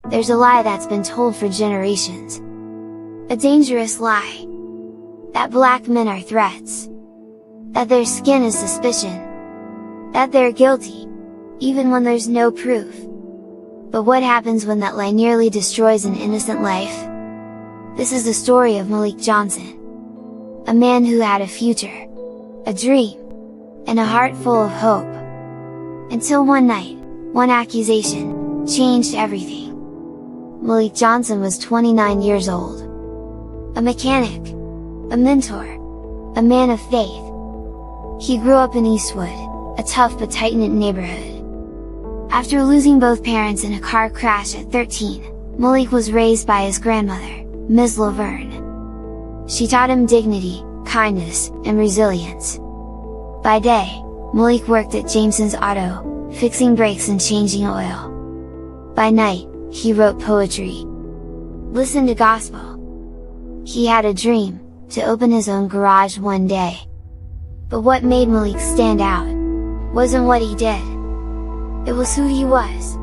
there's a lie that's been told for generations. A dangerous lie. That black men are threats. That their skin is suspicion. That they're guilty, even when there's no proof. But what happens when that lie nearly destroys an innocent life? This is the story of Malik Johnson. A man who had a future, a dream, and a heart full of hope. Until one night, one accusation, changed everything. Malik Johnson was 29 years old. A mechanic, a mentor, a man of faith. He grew up in Eastwood, a tough but tight-knit neighborhood. After losing both parents in a car crash at 13, Malik was raised by his grandmother, Ms. Laverne. She taught him dignity, kindness, and resilience. By day, Malik worked at Jameson's Auto, fixing brakes and changing oil. By night, he wrote poetry, listened to gospel. He had a dream, to open his own garage one day. But what made Malik stand out wasn't what he did. It was who he was.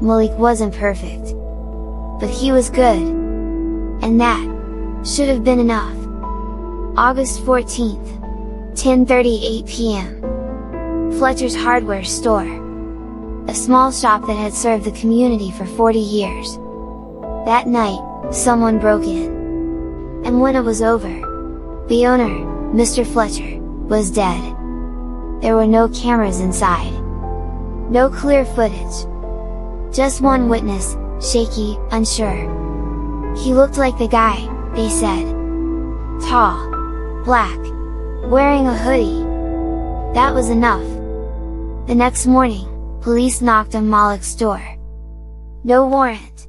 Malik wasn't perfect, but he was good. And that should have been enough. August 14th, 10:38 p.m. Fletcher's hardware store. A small shop that had served the community for 40 years. That night, someone broke in. And when it was over, the owner, Mr. Fletcher, was dead. There were no cameras inside. No clear footage. Just one witness, shaky, unsure. He looked like the guy, they said. Tall, black, wearing a hoodie. That was enough. The next morning, police knocked on Malik's door. No warrant.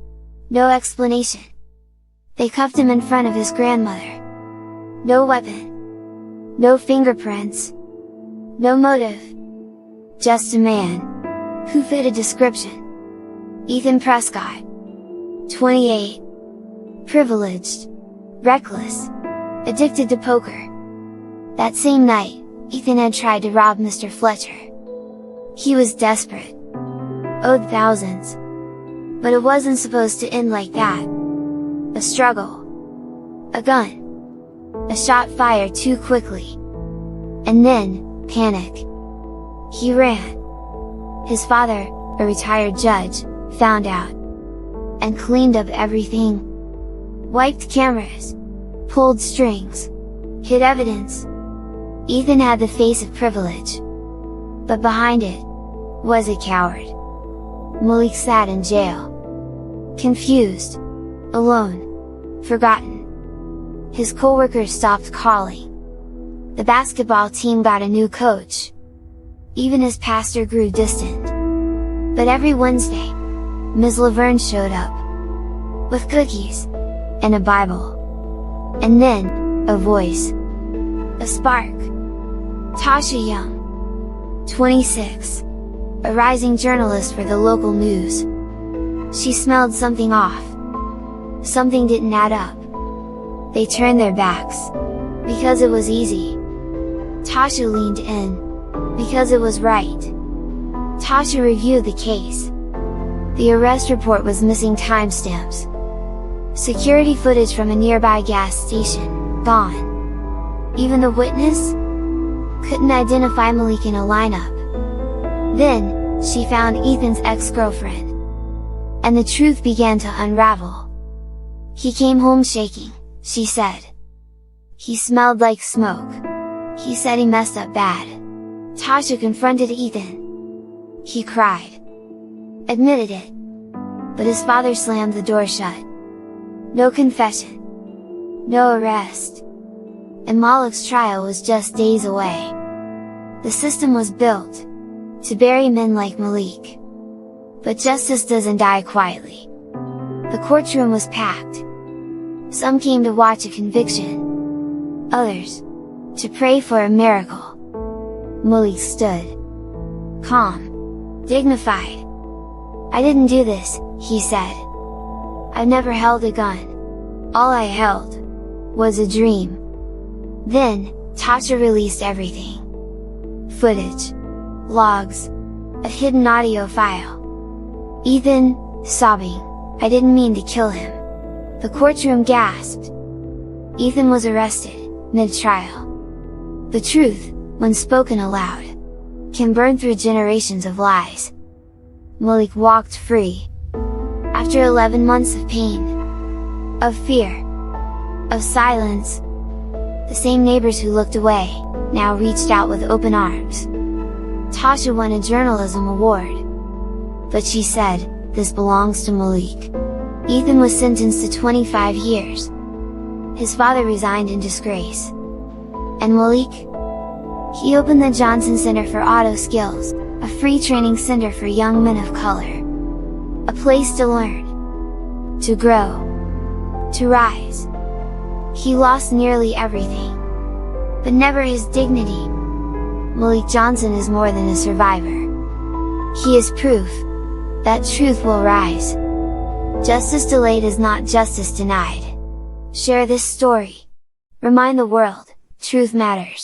No explanation. They cuffed him in front of his grandmother. No weapon. No fingerprints. No motive. Just a man who fit a description. Ethan Prescott. 28. Privileged. Reckless. Addicted to poker. That same night, Ethan had tried to rob Mr. Fletcher. He was desperate. Owed thousands. But it wasn't supposed to end like that. A struggle. A gun. A shot fired too quickly. And then, panic. He ran. His father, a retired judge, found out. And cleaned up everything. Wiped cameras. Pulled strings. Hid evidence. Ethan had the face of privilege. But behind it, was a coward. Malik sat in jail. Confused. Alone. Forgotten. His coworkers stopped calling. The basketball team got a new coach. Even his pastor grew distant. But every Wednesday, Ms. Laverne showed up. With cookies. And a Bible. And then, a voice. A spark. Tasha Young. 26. A rising journalist for the local news. She smelled something off. Something didn't add up. They turned their backs. Because it was easy. Tasha leaned in. Because it was right. Tasha reviewed the case. The arrest report was missing timestamps. Security footage from a nearby gas station, gone. Even the witness couldn't identify Malik in a lineup. Then, she found Ethan's ex-girlfriend. And the truth began to unravel. He came home shaking, she said. He smelled like smoke. He said he messed up bad. Tasha confronted Ethan. He cried. Admitted it. But his father slammed the door shut. No confession. No arrest. And Malik's trial was just days away. The system was built to bury men like Malik. But justice doesn't die quietly. The courtroom was packed. Some came to watch a conviction. Others, to pray for a miracle. Malik stood. Calm. Dignified. I didn't do this, he said. I've never held a gun. All I held was a dream. Then, Tasha released everything. Footage. Logs. A hidden audio file. Ethan, sobbing, "I didn't mean to kill him." The courtroom gasped. Ethan was arrested, mid-trial. The truth, when spoken aloud, can burn through generations of lies. Malik walked free. After 11 months of pain, of fear, of silence, the same neighbors who looked away, now reached out with open arms. Tasha won a journalism award. But she said, "This belongs to Malik." Ethan was sentenced to 25 years. His father resigned in disgrace. And Malik? He opened the Johnson Center for Auto Skills, a free training center for young men of color. A place to learn, to grow, to rise. He lost nearly everything, but never his dignity. Malik Johnson is more than a survivor. He is proof that truth will rise. Justice delayed is not justice denied. Share this story. Remind the world, truth matters.